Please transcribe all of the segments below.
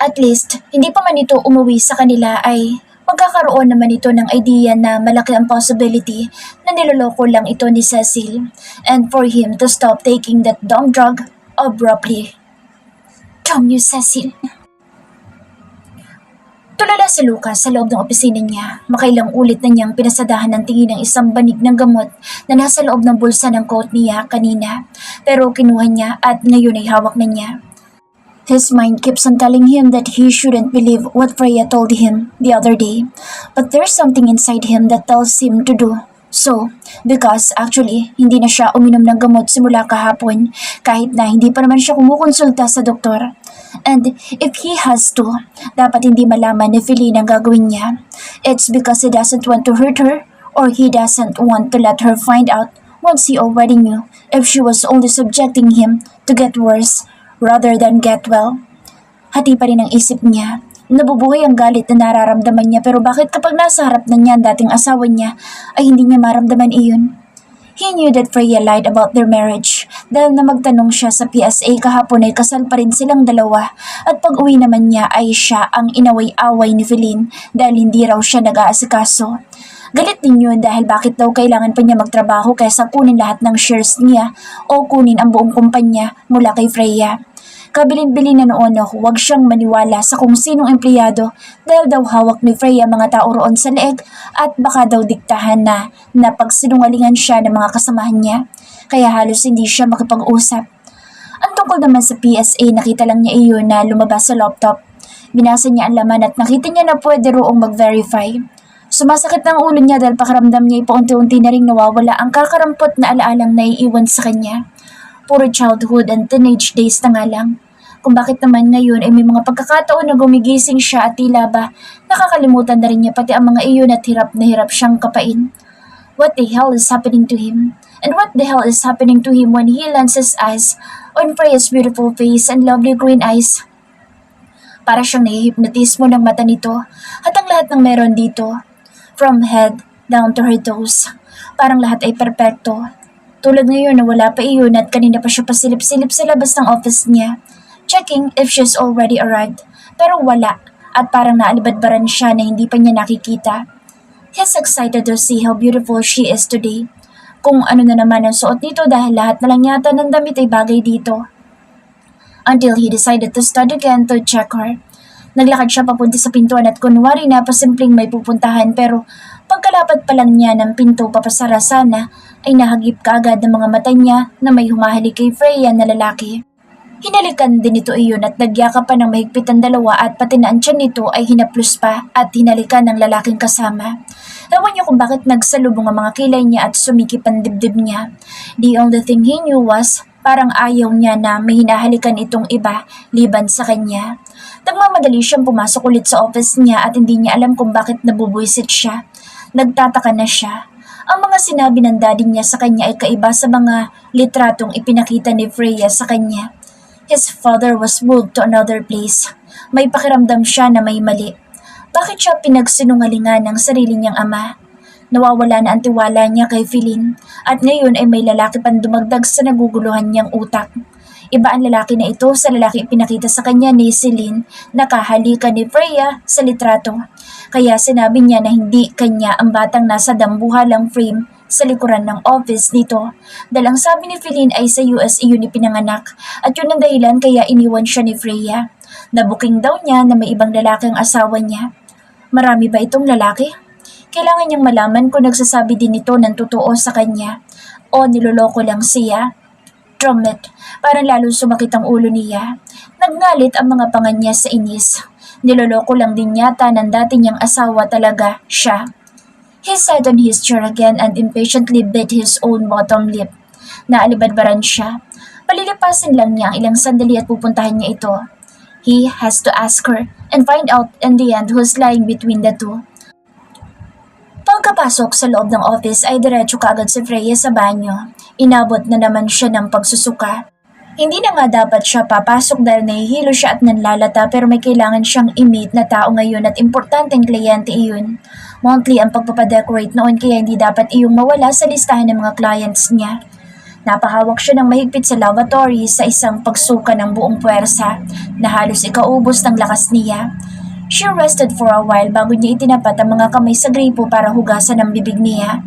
At least, hindi pa man ito umuwi sa kanila ay magkakaroon naman ito ng idea na malaki ang possibility na niloloko lang ito ni Cecil and for him to stop taking that dumb drug abruptly. Damn you, Cecil! Tulala si Lucas sa loob ng opisina niya. Makailang ulit na niyang pinasadahan ng tingin ng isang banig ng gamot na nasa loob ng bulsa ng coat niya kanina. Pero kinuha niya at ngayon ay hawak na niya. His mind keeps on telling him that he shouldn't believe what Freya told him the other day. But there's something inside him that tells him to do so, because actually, hindi na siya uminom ng gamot simula kahapon kahit na hindi pa naman siya kumukonsulta sa doktor. And if he has to, dapat hindi malaman ni Feline ang gagawin niya. It's because he doesn't want to hurt her or he doesn't want to let her find out once he already knew if she was only subjecting him to get worse rather than get well. Hati pa rin ang isip niya. Nabubuhay ang galit na nararamdaman niya pero bakit kapag nasa harap na niya ang dating asawa niya ay hindi niya maramdaman iyon? He knew that Freya lied about their marriage dahil na magtanong siya sa PSA kahapon ay kasal pa rin silang dalawa at pag uwi naman niya ay siya ang inaway-away ni Feline dahil hindi raw siya nag-aasikaso. Galit din yun dahil bakit daw kailangan pa niya magtrabaho kaysa kunin lahat ng shares niya o kunin ang buong kumpanya mula kay Freya. Kabilin-bilin na noon huwag siyang maniwala sa kung sinong empleyado dahil daw hawak ni Freya mga tao roon sa leeg at baka daw diktahan na pagsinungalingan siya ng mga kasamahan niya kaya halos hindi siya makipag-usap. Ang tungkol naman sa PSA nakita lang niya iyon na lumabas sa laptop. Binasa niya ang laman at nakita niya na pwede roong mag-verify. Sumasakit ng ulo niya dahil pakiramdam niya ay paunti-unti na ring nawawala ang kakarampot na alaalang naiiwan sa kanya. Puro childhood and teenage days na nga lang. Kung bakit naman ngayon ay may mga pagkakataon na gumigising siya at tila ba nakakalimutan na rin niya pati ang mga iyon at hirap na hirap siyang kapain. What the hell is happening to him? And what the hell is happening to him when he lands his eyes on Freya's beautiful face and lovely green eyes? Para siyang nahihipnotismo ng mata nito at ang lahat ng meron dito. From head down to her toes. Parang lahat ay perpekto. Tulad ngayon na wala pa iyon at kanina pa siya pasilip-silip sa labas ng office niya, checking if she's already arrived. Pero wala at parang naalibadbaran siya na hindi pa niya nakikita. He's excited to see how beautiful she is today. Kung ano na naman ang suot nito dahil lahat na lang yata ng damit ay bagay dito. Until he decided to start again to check her. Naglakad siya papunta sa pintuan at kunwari na pasimpleng may pupuntahan pero pagkalapad pa lang niya ng pinto papasara sana ay nahagip kaagad ng mga mata niya na may humahalik kay Freya na lalaki. Hinalikan din ito iyon at nagyakap pa ng mahigpit ang dalawa at pati na ang tiyan nito ay hinaplos pa at hinalikan ng lalaking kasama. Ewan niya kung bakit nagsalubong ang mga kilay niya at sumikip ang dibdib niya. The only thing he knew was parang ayaw niya na may hinahalikan itong iba liban sa kanya. Nagmamadali siyang pumasok ulit sa office niya at hindi niya alam kung bakit nabubuisit siya. Nagtataka na siya. Ang mga sinabi ng daddy niya sa kanya ay kaiba sa mga litratong ipinakita ni Freya sa kanya. His father was moved to another place. May pakiramdam siya na may mali. Bakit siya pinagsinungalingan ng sarili niyang ama? Nawawala na ang tiwala niya kay Feline at ngayon ay may lalaki pang dumagdag sa naguguluhan niyang utak. Iba ang lalaki na ito sa lalaki ipinakita sa kanya ni Celine na kahalikan ni Freya sa litrato. Kaya sinabi niya na hindi kanya ang batang nasa dambuhalang frame sa likuran ng office nito. Dahil ang sabi ni Feline ay sa US iyon ipinanganak at yun ang dahilan kaya iniwan siya ni Freya. Nabuking daw niya na may ibang lalaki ang asawa niya. Marami ba itong lalaki? Kailangan niyang malaman kung nagsasabi din ito ng totoo sa kanya o niloloko lang siya. Drummett, parang lalo sumakit ang ulo niya. Nagngalit ang mga panga niya sa inis. Niloloko lang din yata ng dati niyang asawa talaga siya. He sat on his chair again and impatiently bit his own bottom lip. Naalibadbaran siya. Palilipasin lang niya ang ilang sandali at pupuntahan niya ito. He has to ask her and find out in the end who's lying between the two. Pagkapasok sa loob ng office ay diretso kaagad si Freya sa banyo. Inabot na naman siya ng pagsusuka. Hindi na nga dapat siya papasok dahil nahihilo siya at nanlalata pero may kailangan siyang i-meet na tao ngayon at importanteng kliyente iyon. Monthly ang pagpapadecorate noon kaya hindi dapat iyong mawala sa listahan ng mga clients niya. Napahawak siya ng mahigpit sa lavatory sa isang pagsuka ng buong puwersa na halos ikaubos ng lakas niya. She rested for a while bago niya itinapat ang mga kamay sa gripo para hugasan ang bibig niya.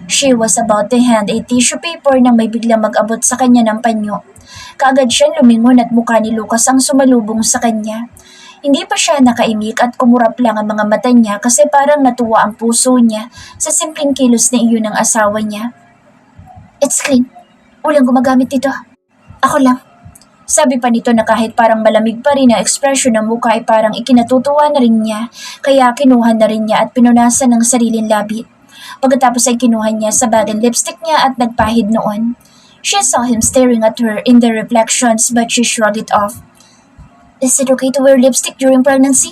She was about to hand a tissue paper nang may biglang mag-abot sa kanya ng panyo. Kaagad siyang lumingon at mukha ni Lucas ang sumalubong sa kanya. Hindi pa siya nakaimik at kumurap lang ang mga mata niya kasi parang natuwa ang puso niya sa simpleng kilos na iyon ng asawa niya. It's clean. Walang gumagamit dito. Ako lang. Sabi pa nito na kahit parang malamig pa rin ang ekspresyon ng mukha ay parang ikinatutuwa na rin niya kaya kinuha na rin niya at pinunasan ng sariling labi. Pagkatapos ay kinuha niya sa bag and lipstick niya at nagpahid noon. She saw him staring at her in the reflections but she shrugged it off. Is it okay to wear lipstick during pregnancy?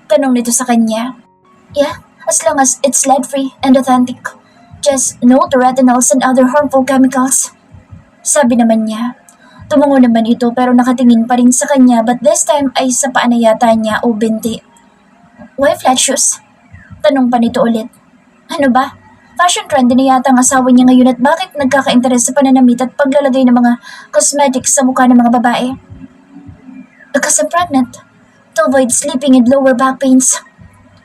Tanong nito sa kanya. Yeah, as long as it's lead-free and authentic. Just no to retinols and other harmful chemicals. Sabi naman niya. Tumango naman ito pero nakatingin pa rin sa kanya but this time ay sa paa na yata niya o binti. Why flat shoes? Tanong pa nito ulit. Ano ba? Fashion trend na yata ang asawa niya ngayon at bakit nagkaka-interes sa pananamit at paglalagay ng mga cosmetics sa mukha ng mga babae? Because I'm pregnant. To avoid sleeping and lower back pains.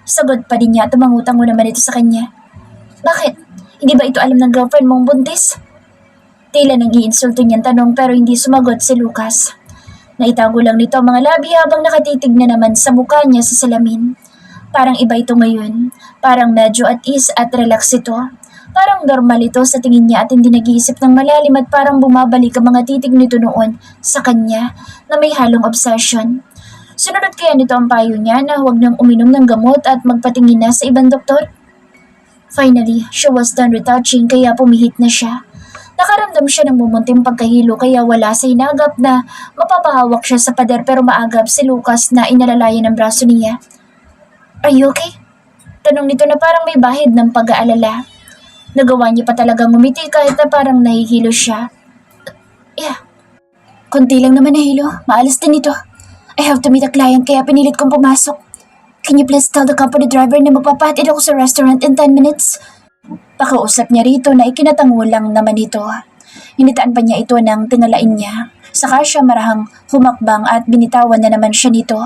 Sagot pa din niya at tumangutango naman ito sa kanya. Bakit? Hindi ba ito alam ng girlfriend mong buntis? Tila nag-iinsulto niyang tanong pero hindi sumagot si Lucas. Naitago lang nito ang mga labi habang nakatitig na naman sa mukha niya sa salamin. Parang iba ito ngayon. Parang medyo at ease at relax ito. Parang normal ito sa tingin niya at hindi nag-iisip ng malalim at parang bumabalik ang mga titig nito noon sa kanya na may halong obsession. Sunod kaya nito ang payo niya na huwag nang uminom ng gamot at magpatingin na sa ibang doktor? Finally, she was done retouching kaya pumihit na siya. Nakaramdam siya ng mumunting pagkahilo kaya wala sa hinagap na mapapahawak siya sa pader pero maagap si Lucas na inalalayan ng braso niya. Are you okay? Tanong nito na parang may bahid ng pag-aalala. Nagawa niya pa talagang ngumiti kahit na parang nahihilo siya. Yeah. Konti lang naman nahilo. Maalas din ito. I have to meet a client kaya pinilit kong pumasok. Can you please tell the company driver na magpapahatid ako sa restaurant in 10 minutes? Pakausap niya rito na ikinatango lang naman ito. Hinitaan pa niya ito ng tinalain niya. Saka siya marahang humakbang at binitawan na naman siya nito.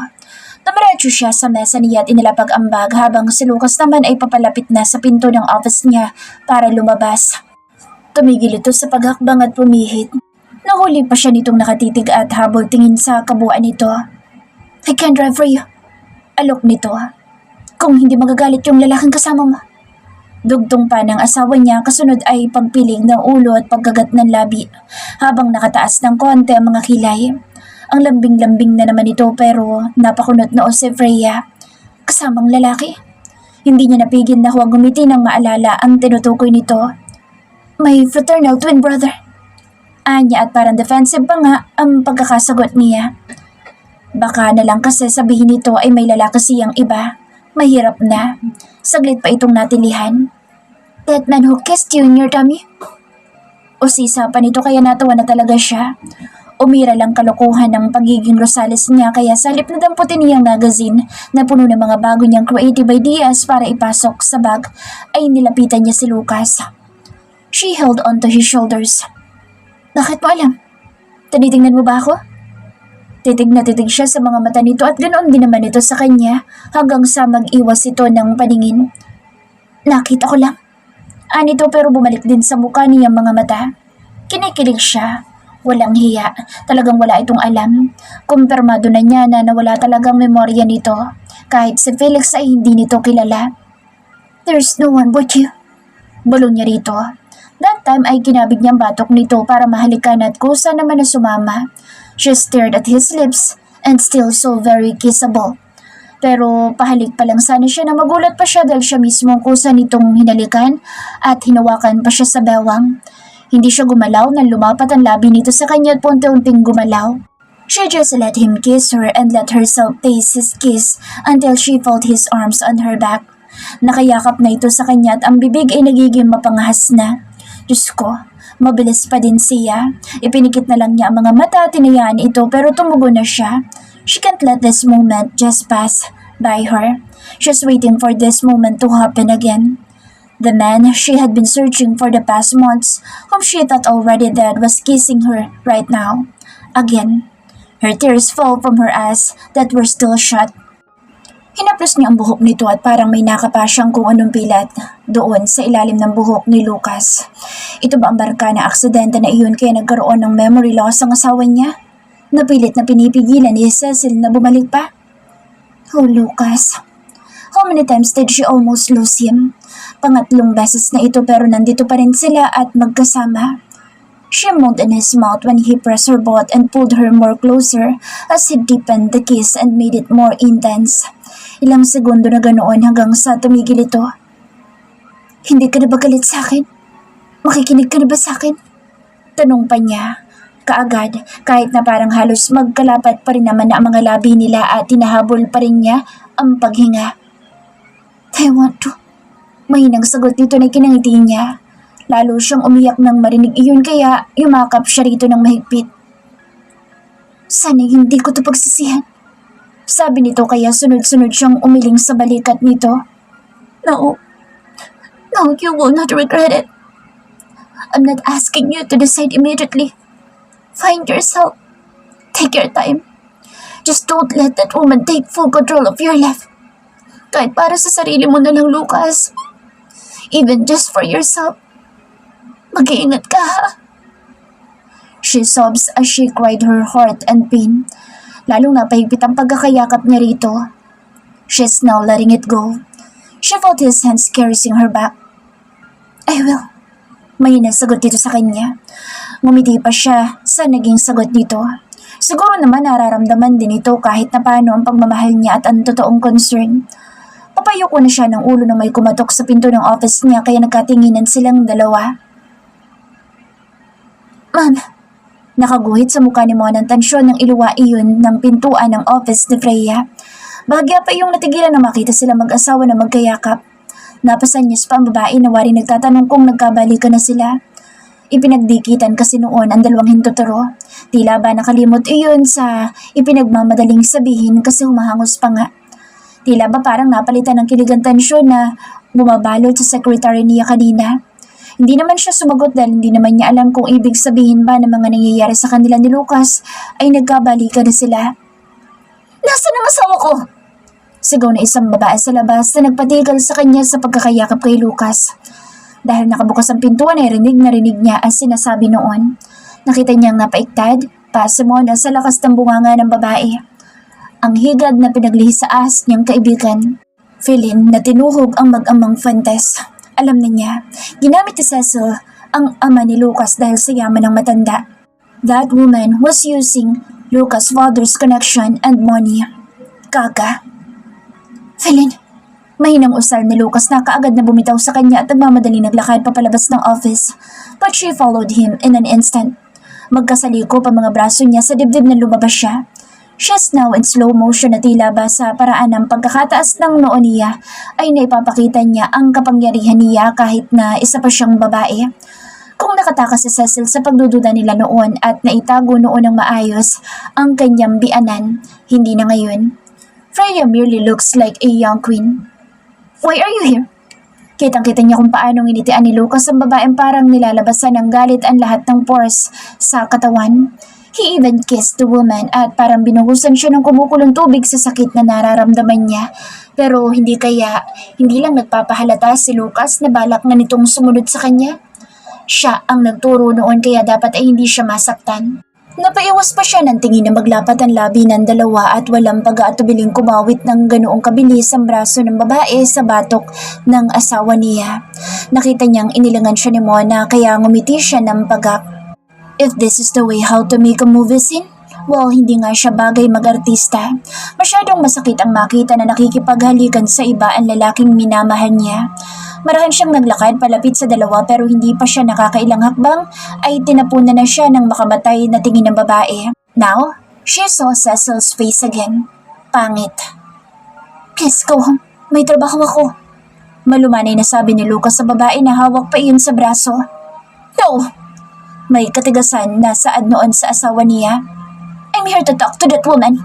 Dumiretso siya sa mesa niya at inilapag ang bag habang si Lucas naman ay papalapit na sa pinto ng office niya para lumabas. Tumigil ito sa paghakbang at pumihit. Nahuli pa siya nitong nakatitig at habol tingin sa kabuuan nito. I can't drive for you. Alok nito. Kung hindi magagalit yung lalaking kasama mo. Dugtong pa ng asawa niya kasunod ay pagpiling ng ulo at paggagat ng labi habang nakataas ng konti ang mga kilay. Ang lambing-lambing na naman ito pero napakunot noo si Freya. Kasamang lalaki. Hindi niya napigil na huwag gumiti nang maalala ang tinutukoy nito. My fraternal twin brother. Anya at parang defensive pa nga ang pagkakasagot niya. Baka na lang kasi sabihin nito ay may lalaki siyang iba. Mahirap na. Saglit pa itong natilihan. That man who kissed you in your tummy? Usisa pa nito kaya natawa na talaga siya. Umira lang kalokohan ng pagiging Rosales niya kaya sa halip na damputin niyang magazine na puno ng mga bago niyang creative ideas para ipasok sa bag ay nilapitan niya si Lucas. She held on to his shoulders. Bakit mo alam? Tinitingnan mo ba ako? Titig na titig siya sa mga mata nito at ganoon din naman ito sa kanya hanggang sa mag-iwas ito ng paningin. Nakita ko lang. Anito pero bumalik din sa mukha niyang mga mata. Kinikilig siya. Walang hiya. Talagang wala itong alam. Kumpirmado na niya na nawala talagang memorya nito. Kahit si Felix ay hindi nito kilala. There's no one but you. Bulong niya rito. That time ay kinabig niyang batok nito para mahalikan at kusa naman na sumama. She stared at his lips and still so very kissable. Pero pahalik pa lang sana siya na magulat pa siya dahil siya mismo ang kusa nitong hinalikan at hinawakan pa siya sa bewang. Hindi siya gumalaw nang lumapat ang labi nito sa kanya at punti-unting gumalaw. She just let him kiss her and let herself taste his kiss until she felt his arms on her back. Nakayakap na ito sa kanya at ang bibig ay nagiging mapangahas na. Diyos ko, mabilis pa din siya. Ipinikit na lang niya ang mga mata at tinayaan ito pero tumugo na siya. She can't let this moment just pass by her. She's waiting for this moment to happen again. The man she had been searching for the past months, whom she thought already dead, was kissing her right now. Again. Her tears fell from her eyes that were still shut. Hinaplos niya ang buhok nito at parang may nakapa siyang kung anong pilat doon sa ilalim ng buhok ni Lucas. Ito ba ang barka na aksidente na iyon kaya nagkaroon ng memory loss ang asawa niya? Napilit na pinipigilan ni Cecil na bumalik pa. Oh, Lucas. How many times did she almost lose him? Pangatlong beses na ito pero nandito pa rin sila at magkasama. She moaned in his mouth when he pressed her butt and pulled her more closer as he deepened the kiss and made it more intense. Ilang segundo na ganoon hanggang sa tumigil ito. Hindi ka na ba galit sa akin? Makikinig ka na ba sa akin? Tanong pa niya. Kaagad, kahit na parang halos magkalapat pa rin naman na ang mga labi nila at tinahabol pa rin niya ang paghinga. I want to. Mahinang sagot nito na kinangiti niya. Lalo siyang umiyak nang marinig iyon kaya yumakap siya rito ng mahigpit. Sana hindi ko to pagsisihan. Sabi nito kaya sunod-sunod siyang umiling sa balikat nito. No. No, you will not regret it. I'm not asking you to decide immediately. Find yourself. Take your time. Just don't let that woman take full control of your life. Kahit para sa sarili mo na lang, Lucas. Even just for yourself. Mag-iingat ka, ha? She sobs as she cried her heart and pain. Lalong napahigpit ang pagkakayakap niya rito. She's now letting it go. She felt his hands caressing her back. I will. May nasagot dito sa kanya. Ngumiti pa siya sa naging sagot nito. Siguro naman nararamdaman din ito kahit na paano ang pagmamahal niya at ang totoong concern. Papayoko na siya ng ulo na may kumatok sa pinto ng office niya kaya nagkatinginan silang dalawa. Ma'am, nakaguhit sa mukha ni Mona ng tansyon ng iluwa iyon ng pintuan ng office ni Freya. Bahagya pa yung natigilan na makita sila mag-asawa na magkayakap. Napasanyas pa ang babae na wari nagtatanong kung nagkabalikan na sila. Ipinagdikitan kasi noon ang dalawang hintuturo. Tila ba nakalimot iyon sa ipinagmamadaling sabihin kasi humahangos pa nga. Tila ba parang napalitan ng kiligang tensyon na bumabalot sa secretary niya kanina. Hindi naman siya sumagot dahil hindi naman niya alam kung ibig sabihin ba ng mga nangyayari sa kanila ni Lucas ay nagkabalikan na sila. Nasaan ang asawa ko? Sigaw na isang babae sa labas na nagpatigil sa kanya sa pagkakayakap kay Lucas. Dahil nakabukas ang pintuan ay rinig niya ang sinasabi noon. Nakita niyang napaiktad, pasimona sa lakas ng bunganga ng babae. Ang higad na pinaglihis sa ahas niyang kaibigan. Feeling na tinuhog ang mag-amang Fuentes. Alam na niya, ginamit ni Cecil ang ama ni Lucas dahil sa yaman ng matanda. That woman was using Lucas' father's connection and money. Kaka. Feeling, mahinang usal ni Lucas na kaagad na bumitaw sa kanya at nagmamadali naglakad papalabas ng office. But she followed him in an instant. Magkasaliko pa mga braso niya sa dibdib na lumabas siya. She's now in slow motion na tila ba sa paraan ng pagkakataas ng noo niya ay naipapakita niya ang kapangyarihan niya kahit na isa pa siyang babae. Kung nakatakas si Cecil sa pagdududa nila noon at naitago noon ng maayos ang kanyang bianan, hindi na ngayon. Freya merely looks like a young queen. Why are you here? Kitang-kita niya kung paano initian ni Lucas ang babaeng parang nilalabasan ng galit ang lahat ng pores sa katawan. He even kissed the woman at parang binuhusan siya ng kumukulong tubig sa sakit na nararamdaman niya. Pero hindi lang nagpapahalata si Lucas na balak na nitong sumunod sa kanya. Siya ang nagturo noon kaya dapat ay hindi siya masaktan. Napaiwas pa siya ng tingin na maglapat ang labi ng dalawa at walang pag-aatubiling kumawit ng ganoong kabilis ang braso ng babae sa batok ng asawa niya. Nakita niyang inilangan siya ni Mona kaya ngumiti siya ng pagak. If this is the way how to make a movie scene, well, hindi nga siya bagay mag-artista. Masyadong masakit ang makita na nakikipaghalikan sa iba ang lalaking minamahal niya. Marahan siyang naglakad palapit sa dalawa pero hindi pa siya nakakailang hakbang ay tinapunan na siya ng makamatay na tingin ng babae. Now, she saw Cecil's face again. Pangit. Please go home. May trabaho ako. Malumanay na sabi ni Lucas sa babae na hawak pa iyon sa braso. No! May katigasan na saad noon sa asawa niya. I'm here to talk to that woman.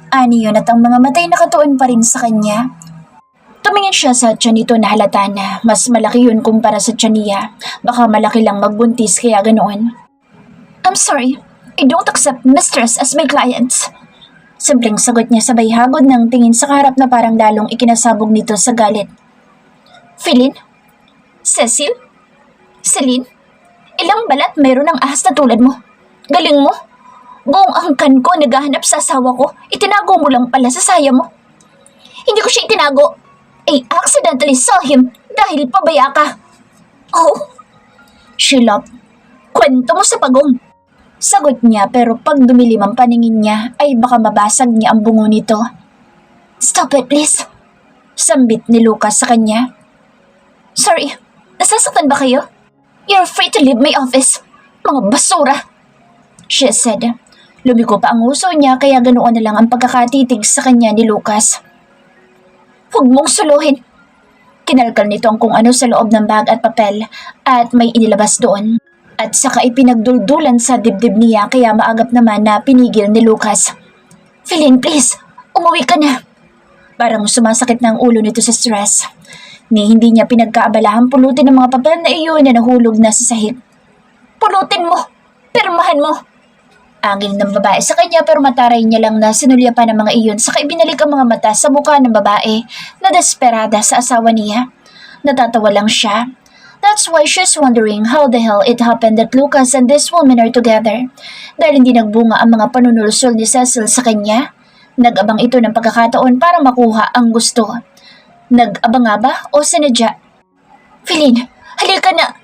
Ani yun at ang mga matay nakatuon pa rin sa kanya. Tumingin Tumingin siya sa tiyan nito na halata na mas malaki yun kumpara sa tiyan niya. Baka malaki lang magbuntis kaya ganoon. I'm sorry, I don't accept mistress as my clients. Simpleng sagot niya sabay hagod ng tingin sa kaharap na parang lalong ikinasabog nito sa galit. Philin? Cecil? Celine? Ilang balat mayroon ng ahas na tulad mo? Galing mo? Buong angkan ko naghahanap sa asawa ko, itinago mo lang pala sa saya mo. Hindi ko siya itinago. I accidentally saw him dahil pabaya ka. Oh? She laughed. Kwento mo sa pagong. Sagot niya pero pag dumilim ang paningin niya ay baka mabasag niya ang bungo nito. Stop it please. Sambit ni Lucas sa kanya. Sorry, nasasaktan ba kayo? You're free to leave my office. Mga basura. She said. Lumiko pa ang uso niya kaya ganoon na lang ang pagkakatitig sa kanya ni Lucas. Huwag mong suluhin. Kinalkal nito ang kung ano sa loob ng bag at papel at may inilabas doon. At saka ipinagduldulan sa dibdib niya kaya maagap naman na pinigil ni Lucas. Philin, please, umuwi ka na. Parang sumasakit na ang ulo nito sa stress. Ni hindi niya pinagkaabalahan pulutin ang mga papel na iyon na nahulog na sa sahig. Pulutin mo! Pirmahan mo! Angil ng babae sa kanya pero mataray niya lang na sinulya pa ng mga iyon saka ibinalik ang mga mata sa mukha ng babae na desperada sa asawa niya. Natatawa lang siya. That's why she's wondering how the hell it happened that Lucas and this woman are together. Dahil hindi nagbunga ang mga panunulsol ni Cecil sa kanya, nag-abang ito ng pagkakataon para makuha ang gusto. Nag-abang nga ba o sinadya? Philin, halika na!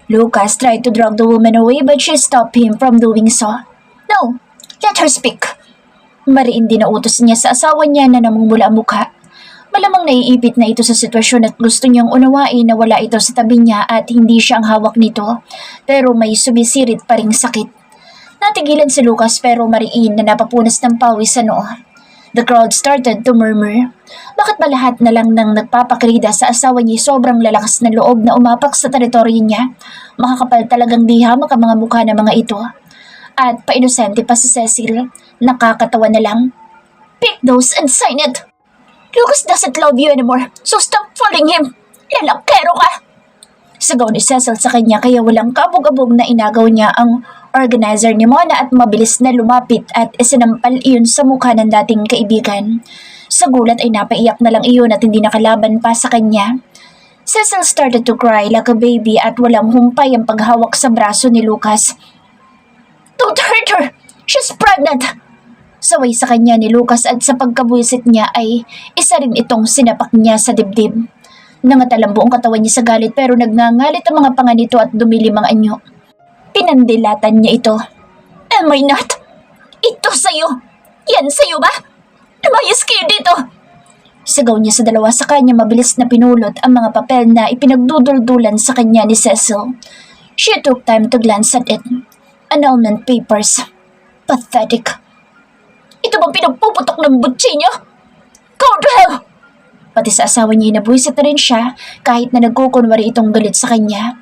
Lucas tried to drag the woman away but she stopped him from doing so. No, let her speak. Mariin din na utos niya sa asawa niya na namumula ang mukha. Malamang naiipit na ito sa sitwasyon at gusto niyang unawain na wala ito sa tabi niya at hindi siya ang hawak nito. Pero may sumisirit pa ring sakit. Natigilan si Lucas pero mariin na napapunas ng pawis sa noo. The crowd started to murmur. Bakit ba lahat na lang nang nagpapakrida sa asawa niya sobrang lalakas na loob na umapak sa teritoryo niya? Makakapal talagang dihamak ang mga mukha ng mga ito. At painosente pa si Cecil, nakakatawa na lang. Pick those and sign it! Lucas doesn't love you anymore, so stop fooling him! Lalakero ka! Sigaw ni Cecil sa kanya kaya walang kabog-abog na inagaw niya ang organizer ni Mona at mabilis na lumapit at isinampal iyon sa mukha ng dating kaibigan. Sa gulat ay napaiyak na lang iyon at hindi nakalaban pa sa kanya. Cecil started to cry like a baby at walang humpay ang paghawak sa braso ni Lucas. Don't hurt her! She's pregnant! Saway sa kanya ni Lucas at sa pagkabuisit niya ay isa rin itong sinapak niya sa dibdib. Nangatalang buong katawan niya sa galit pero nagngangalit ang mga panga nito at dumilim ang anyo. Pinandilatan niya ito. Am I not? Ito sa'yo! Yan sa'yo ba? Lumayas kayo dito! Sigaw niya sa dalawa sa kanya mabilis na pinulot ang mga papel na ipinagduduldulan sa kanya ni Cecil. She took time to glance at it. Annulment papers. Pathetic. Ito bang pinagpuputok ng butsi niyo? Go to hell! Pati sa asawa niya nabuisit na rin siya kahit na nagkukunwari itong galit sa kanya.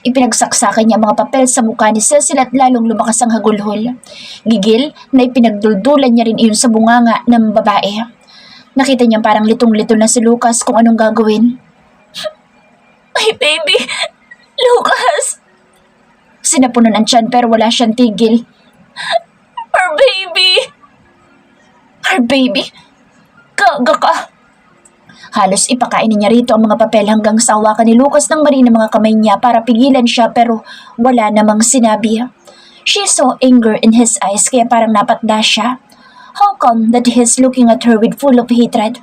Ipinagsaksakan niya ang mga papel sa mukha ni Cecil at lalong lumakas ang hagulhol. Gigil na ipinagduldulan niya rin iyon sa bunganga ng babae. Nakita niya parang litong-lito na si Lucas kung anong gagawin. My baby! Lucas! Sinapunan ang tiyan pero wala siyang tigil. Our baby! Our baby? Gaga ka! Halos ipakainin niya rito ang mga papel hanggang sa hawakan ni Lucas ng mari ng mga kamay niya para pigilan siya pero wala namang sinabi. She saw anger in his eyes kaya parang napatda siya. How come that he's looking at her with full of hatred?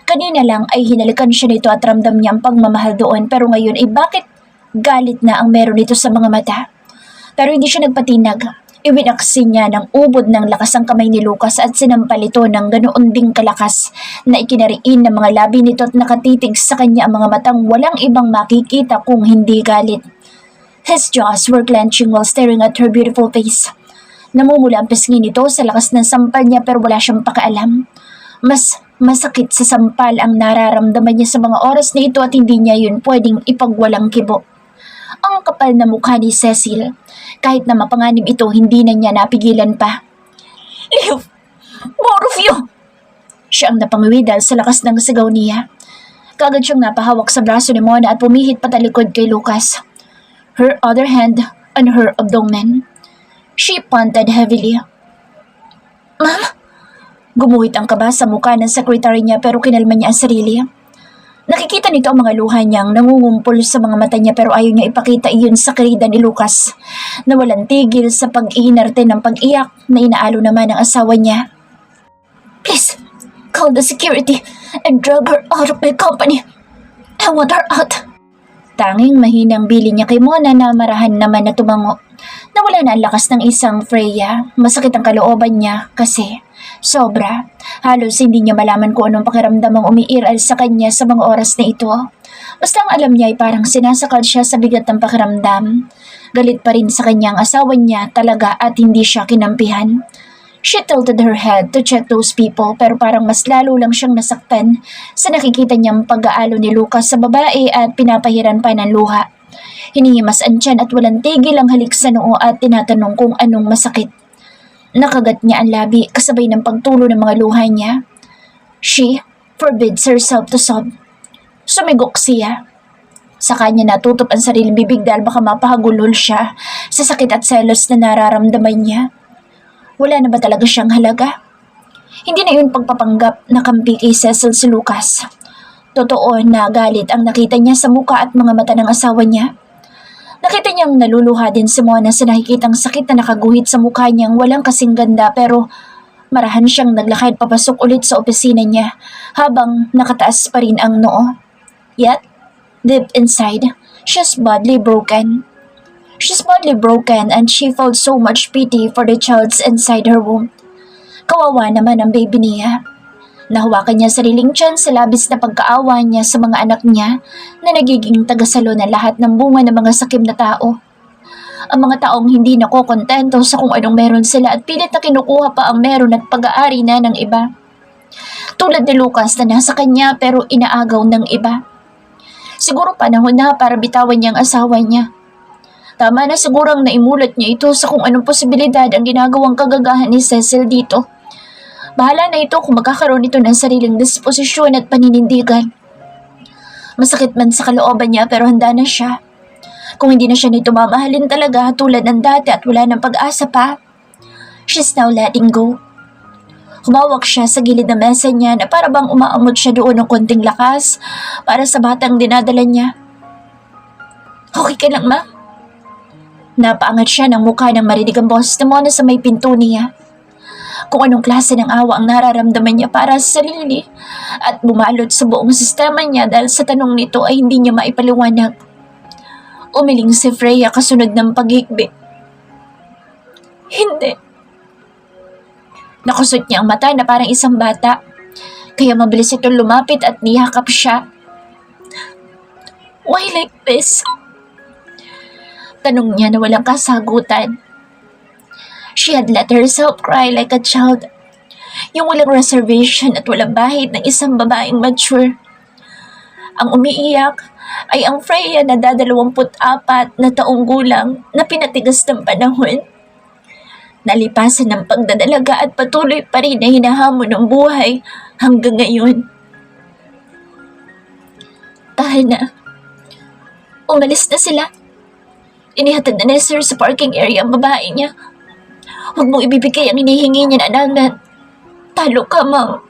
Kanina lang ay hinalikan siya nito at ramdam niya ang pagmamahal doon pero ngayon ay bakit galit na ang meron nito sa mga mata? Pero hindi siya nagpatinag. Iwinaksin niya ng ubod ng lakas ang kamay ni Lucas at sinampal ito ng ganoon ding kalakas na ikinariin ng mga labi nito at nakatitig sa kanya ang mga matang walang ibang makikita kung hindi galit. His jaws were clenching while staring at her beautiful face. Namumula ang pisngi nito sa lakas ng sampal niya pero wala siyang pakialam. Mas masakit sa sampal ang nararamdaman niya sa mga oras na ito at hindi niya yun pwedeng ipagwalang kibo. Ang kapal na mukha ni Cecil. Kahit na mapanganib ito, hindi na niya napigilan pa. Leave! More of you! Siya ang napangiwi dahil sa lakas ng sigaw niya. Kaagad siyang napahawak sa braso ni Mona at pumihit patalikod kay Lucas. Her other hand on her abdomen. She panted heavily. Ma'am? Gumuhit ang kaba sa mukha ng sekretary niya pero kinalma niya ang sarili. Nakikita nito ang mga luha niyang nangungumpol sa mga mata niya pero ayaw niya ipakita iyon sa karida ni Lucas na walang tigil sa pag-iinarte ng pag-iyak na inaalo naman ang asawa niya. Please, call the security and drag her out of my company. I want her out. Tanging mahinang bili niya kay Mona na marahan naman na tumango. Nawala na ang lakas ng isang Freya. Masakit ang kalooban niya kasi sobra. Halos hindi niya malaman kung anong pakiramdam ang umiiral sa kanya sa mga oras na ito. Basta ang alam niya ay parang sinasakal siya sa bigat ng pakiramdam. Galit pa rin sa kanyang asawa niya talaga at hindi siya kinampihan. She tilted her head to check those people pero parang mas lalo lang siyang nasaktan sa nakikita niyang pag-aalo ni Lucas sa babae at pinapahiran pa ng luha. Hinihimas ang tiyan at walang tigil ang halik sa noo at tinatanong kung anong masakit. Nakagat niya ang labi kasabay ng pagtulo ng mga luha niya. She forbids herself to sob. Sumigok siya. Sa kanya natutop ang sariling bibig dahil baka mapahagulol siya sa sakit at selos na nararamdaman niya. Wala na ba talaga siyang halaga? Hindi na yun pagpapanggap na kampi kay Cecil si Lucas. Totoo na galit ang nakita niya sa muka at mga mata ng asawa niya. Nakita niyang naluluha din si Mona sa nakikitang sakit na nakaguhit sa mukha niyang walang kasing ganda pero marahan siyang naglakad papasok ulit sa opisina niya habang nakataas pa rin ang noo. Yet, deep inside, she's badly broken. She's badly broken and she felt so much pity for the child's inside her womb. Kawawa naman ang baby niya. Nahawakan niya sariling tiyan sa labis na pagkaawa niya sa mga anak niya na nagiging tagasalo na lahat ng bunga ng mga sakim na tao. Ang mga taong hindi nakokontento sa kung anong meron sila at pilit na kinukuha pa ang meron at pag-aari na ng iba. Tulad ni Lucas na nasa kanya pero inaagaw ng iba. Siguro panahon na para bitawan niya ang asawa niya. Tama na sigurang naimulat niya ito sa kung anong posibilidad ang ginagawang kagagahan ni Cecil dito. Bahala na ito kung magkakaroon ito ng sariling disposisyon at paninindigan. Masakit man sa kalooban niya pero handa na siya. Kung hindi na siya nito mamahalin talaga tulad ng dati at wala ng pag-asa pa, she's now letting go. Humawak siya sa gilid ng mesa niya na para bang umaamot siya doon ng konting lakas para sa batang dinadala niya. Okay ka lang, ma? Napaangat siya ng mukha ng marinig ang boses na Mona sa may pinto niya. Kung anong klase ng awa ang nararamdaman niya para sa sarili at bumalot sa buong sistema niya dahil sa tanong nito ay hindi niya maipaliwanag. Umiling si Freya kasunod ng pag-ikbi. Hindi. Nakusot niya ang mata na parang isang bata, kaya mabilis itong lumapit at niyakap siya. Why like this? Tanong niya na walang kasagutan. She had let herself cry like a child. Yung walang reservation at walang bahid ng isang babaeng mature. Ang umiiyak ay ang Freya na 24 na taong gulang na pinatigas ng panahon. Nalipasan ng pagdadalaga at patuloy pa rin na hinahamon ng buhay hanggang ngayon. Tahan na. Umalis na sila. Inihatid na ni Sir sa parking area ang babae niya. Huwag mong ibibigay ang hinihingi niya na alangan. Talo ka, Ma'am.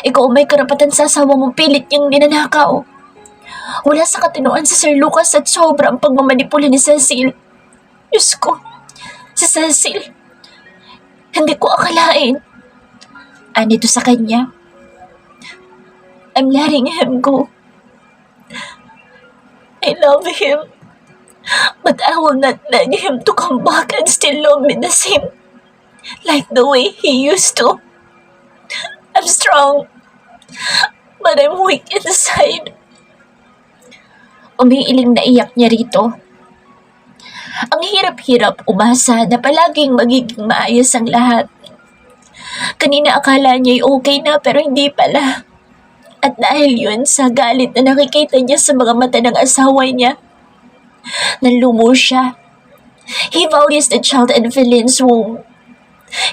Ikaw may karapatan sa asawa mong pilit niyang ninanakaw. Wala sa katinuan sa Sir Lucas at sobrang pagmamanipula ni Cecil. Diyos ko, si Cecil. Hindi ko akalain. Anito sa kanya. I'm letting him go. I love him. But I will not let him to come back and still love me the same, like the way he used to. I'm strong, but I'm weak inside. Umiiling na iyak niya rito. Ang hirap-hirap umasa na palaging magiging maayos ang lahat. Kanina akala niya'y okay na pero hindi pala. At dahil yun sa galit na nakikita niya sa mga mata ng asawa niya, nanlumo siya. He values the child and Philline's womb.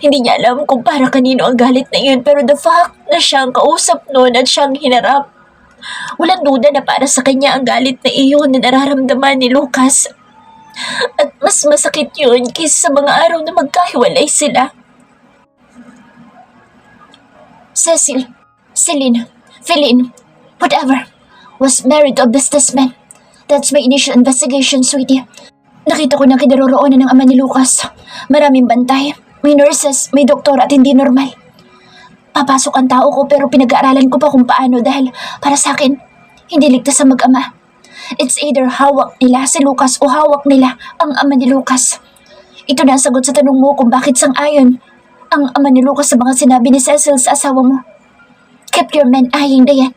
Hindi niya alam kung para kanino ang galit na yun pero the fact na siyang kausap noon at siyang hinarap Walang duda na para sa kanya ang galit na iyon na nararamdaman ni Lucas. At mas masakit yun kaysa sa mga araw na magkahiwalay sila. Cecil, Celine, Feline, whatever, was married to a businessman. That's my initial investigation, sweetie. Nakita ko na kinaroroonan ng ama ni Lucas. Maraming bantay, may nurses, may doktor at hindi normal. Papasok ang tao ko pero pinag-aaralan ko pa kung paano dahil para sa akin, hindi ligtas sa mag-ama. It's either hawak nila si Lucas o hawak nila ang ama ni Lucas. Ito na ang sagot sa tanong mo kung bakit sang-ayon ang ama ni Lucas sa mga sinabi ni Cecil sa asawa mo. Keep your men eyeing, Dayan.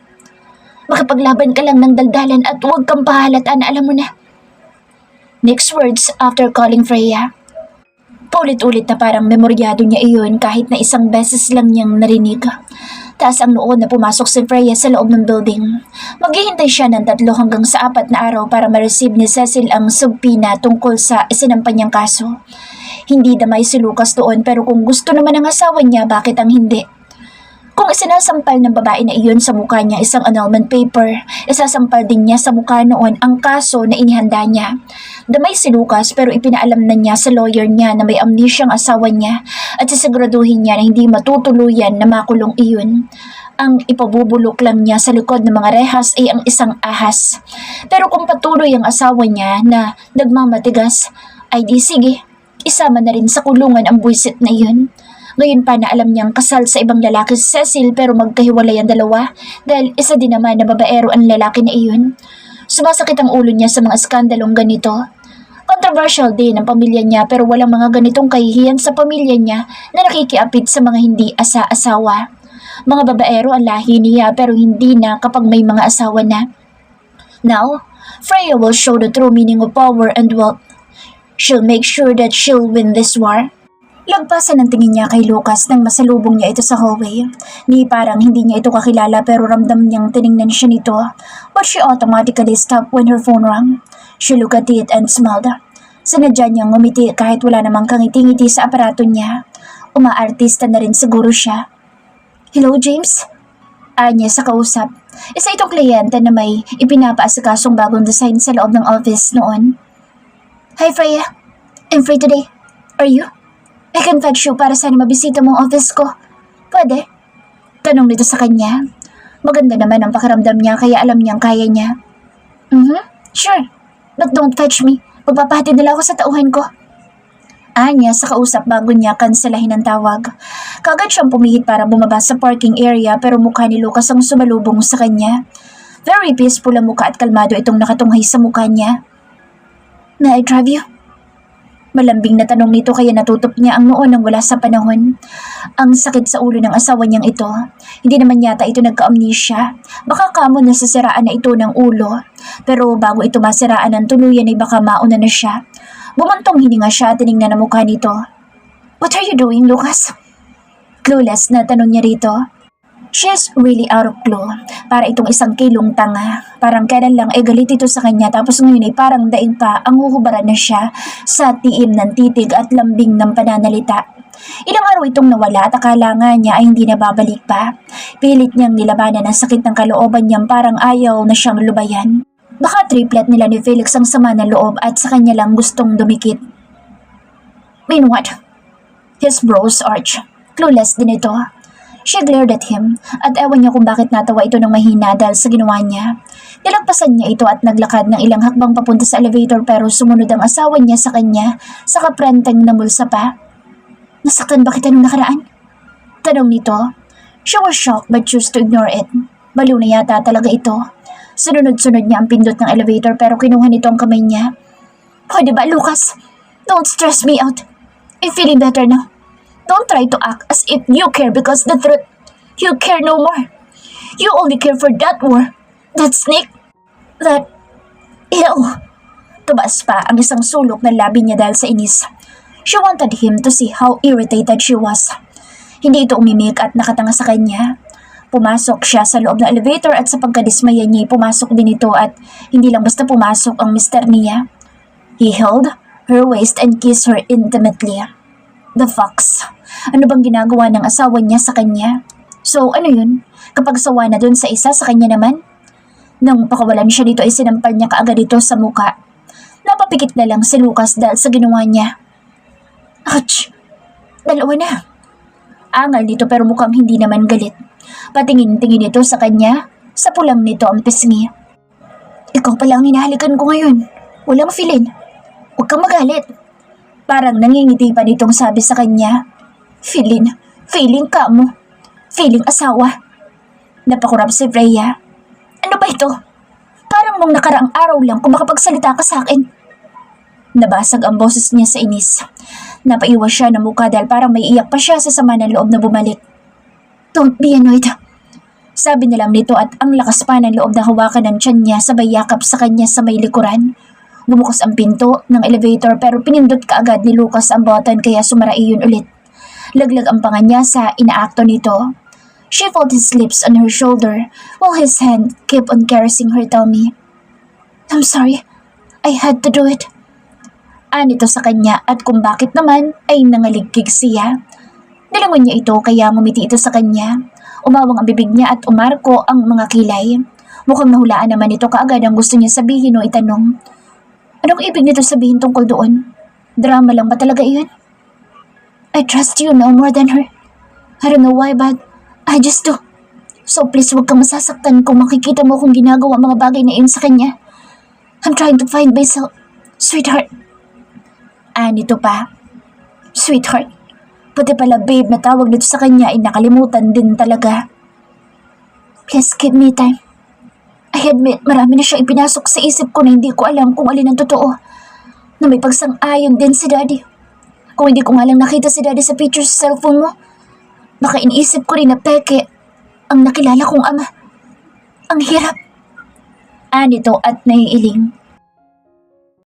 Makapaglaban ka lang ng daldalan at huwag kang pahalata na alam mo na. Next words after calling Freya. Paulit-ulit na parang memoryado niya iyon kahit na isang beses lang niyang narinig. Taas ang noon na pumasok si Freya sa loob ng building. Maghihintay siya ng 3 hanggang sa 4 na araw para ma-receive ni Cecil ang subpina tungkol sa isinampa niyang kaso. Hindi damay si Lucas doon pero kung gusto naman ng asawa niya, bakit ang hindi? Kung isinasampal ng babae na iyon sa mukha niya isang annulment paper, isasampal din niya sa mukha noon ang kaso na inihanda niya. Damay si Lucas pero ipinaalam na niya sa lawyer niya na may amnesia ang asawa niya at sisiguraduhin niya na hindi matutuluyan na makulong iyon. Ang ipabubulok lang niya sa likod ng mga rehas ay ang isang ahas. Pero kung patuloy ang asawa niya na nagmamatigas, ay di sige, isama na rin sa kulungan ang buwisit na iyon. Ngayon pa na alam niyang kasal sa ibang lalaki si Cecil pero magkahiwalay ang dalawa dahil isa din naman na babaero ang lalaki na iyon. Sumasakit ang ulo niya sa mga skandalong ganito. Controversial din ang pamilya niya pero walang mga ganitong kahihiyan sa pamilya niya na nakikiapit sa mga hindi asa-asawa. Mga babaero ang lahi niya pero hindi na kapag may mga asawa na. Now, Freya will show the true meaning of power and wealth. She'll make sure that she'll win this war. Lagpasan ang tingin niya kay Lucas nang masalubong niya ito sa hallway. Ni parang hindi niya ito kakilala pero ramdam niyang tiningnan siya nito. But she automatically stopped when her phone rang. She looked at it and smiled. Sinadya niyang ngumiti kahit wala namang kangiti-ngiti sa aparato niya. Umaartista na rin siguro siya. Hello, James? Anya sa kausap. Isa itong kliyente na may ipinapaasikasong bagong design sa loob ng office noon. Hi, Freya. I'm free today. Are you? I can fetch you para sana mabisita mo ang office ko. Pwede? Tanong nito sa kanya. Maganda naman ang pakiramdam niya kaya alam niyang kaya niya. Sure. But don't fetch me. Magpapahatid nila ako sa tauhan ko. Anya sa kausap bago niya kanselahin ang tawag. Kagad siyang pumihit para bumaba sa parking area pero mukha ni Lucas ang sumalubong sa kanya. Very peaceful ang mukha at kalmado itong nakatunghay sa mukha niya. May I drive you? Malambing na tanong nito kaya natutop niya ang noo nang wala sa panahon. Ang sakit sa ulo ng asawa niyang ito. Hindi naman yata ito nagka-amnesia. Baka kamo nasasiraan na ito ng ulo. Pero bago ito masiraan ng tuluyan ay baka mauna na siya. Bumantong hininga siya at tinignan ang mukha nito. What are you doing, Lucas? Clueless na tanong niya rito. She's really out of clue. Para itong isang kilong tanga. Parang kailan lang ay galit ito sa kanya tapos ngayon ay parang daig pa ang huhubaran na siya sa tiim ng titig at lambing ng pananalita. Ilang araw itong nawala at akala nga niya ay hindi na babalik pa. Pilit niyang nilabanan ang sakit ng kalooban niyang parang ayaw na siyang lubayan. Baka triplet nila ni Felix ang sama ng loob at sa kanya lang gustong dumikit. Mean what? His brows arch. Clueless din ito. She glared at him at ewan niya kung bakit natawa ito ng mahina dahil sa ginawa niya. Nilagpasan niya ito at naglakad ng ilang hakbang papunta sa elevator pero sumunod ang asawa niya sa kanya sa kaprenteng na mulsa pa. Nasaktan ba kita nung nakaraan? Tanong nito. She was shocked but chose to ignore it. Baliw na yata talaga ito. Sunod-sunod niya ang pindot ng elevator pero kinuha nito ang kamay niya. Pwede ba, Lucas? Don't stress me out. I'm feeling better now. Don't try to act as if you care because the truth, you care no more. You only care for that war, that snake, that... Ew! Tumaas pa ang isang sulok ng labi niya dahil sa inis. She wanted him to see how irritated she was. Hindi ito umimik at nakatanga sa kanya. Pumasok siya sa loob ng elevator at sa pagkadismaya niya pumasok din ito at hindi lang basta pumasok ang mister niya. He held her waist and kissed her intimately. The fox. Ano bang ginagawa ng asawa niya sa kanya? So ano yun? Kapag sawa na dun sa isa sa kanya naman? Nang pakawalan siya dito ay sinampal niya kaagad ito sa muka. Napapikit na lang si Lucas dahil sa ginawa niya. Ouch! Dalawa na. Angal nito pero mukhang hindi naman galit. Patingin-tingin ito sa kanya, sa pulang nito ang pisngi. Ikaw pala ang hinahalikan ko ngayon. Walang feeling. Huwag kang magalit. Parang nangingiti pa nitong sabi sa kanya. Feeling ka mo. Feeling asawa. Napakurap si Freya. Ano ba ito? Parang nung nakaraang araw lang kung makapagsalita ka sa akin. Nabasag ang boses niya sa inis. Napaiwas siya ng mukha dahil parang may iyak pa siya sa sama ng loob na bumalik. Don't be annoyed. Sabi na lang nito at ang lakas pa ng loob na hawakan ng tiyan niya sabay yakap sa kanya sa may likuran. Bumukas ang pinto ng elevator pero pinindot kaagad ni Lucas ang button kaya sumara iyon ulit. Laglag ang panga niya sa inaakto nito. She felt his lips on her shoulder while his hand kept on caressing her tummy. I'm sorry. I had to do it. Anito sa kanya at kung bakit naman ay nangaligkig siya. Nilangon niya ito kaya ngumiti ito sa kanya. Umawang ang bibig niya at umarko ang mga kilay. Mukhang nahulaan naman ito kaagad ang gusto niya sabihin o itanong. Anong ibig nito sabihin tungkol doon? Drama lang ba talaga iyon? I trust you now more than her. I don't know why but I just do. So please huwag kang masasaktan kung makikita mo kung ginagawa mga bagay na iyon sa kanya. I'm trying to find myself. Sweetheart. Anito pa. Sweetheart. Pati pala babe na tawag nito sa kanya ay nakalimutan din talaga. Please give me time. I admit marami na siyang ipinasok sa isip ko na hindi ko alam kung alin ang totoo. Na may pagsang-ayon din si daddy. Kung hindi ko nga lang nakita si daddy sa picture sa cellphone mo, baka iniisip ko rin na peke ang nakilala kong ama. Ang hirap. Anito at naiiling.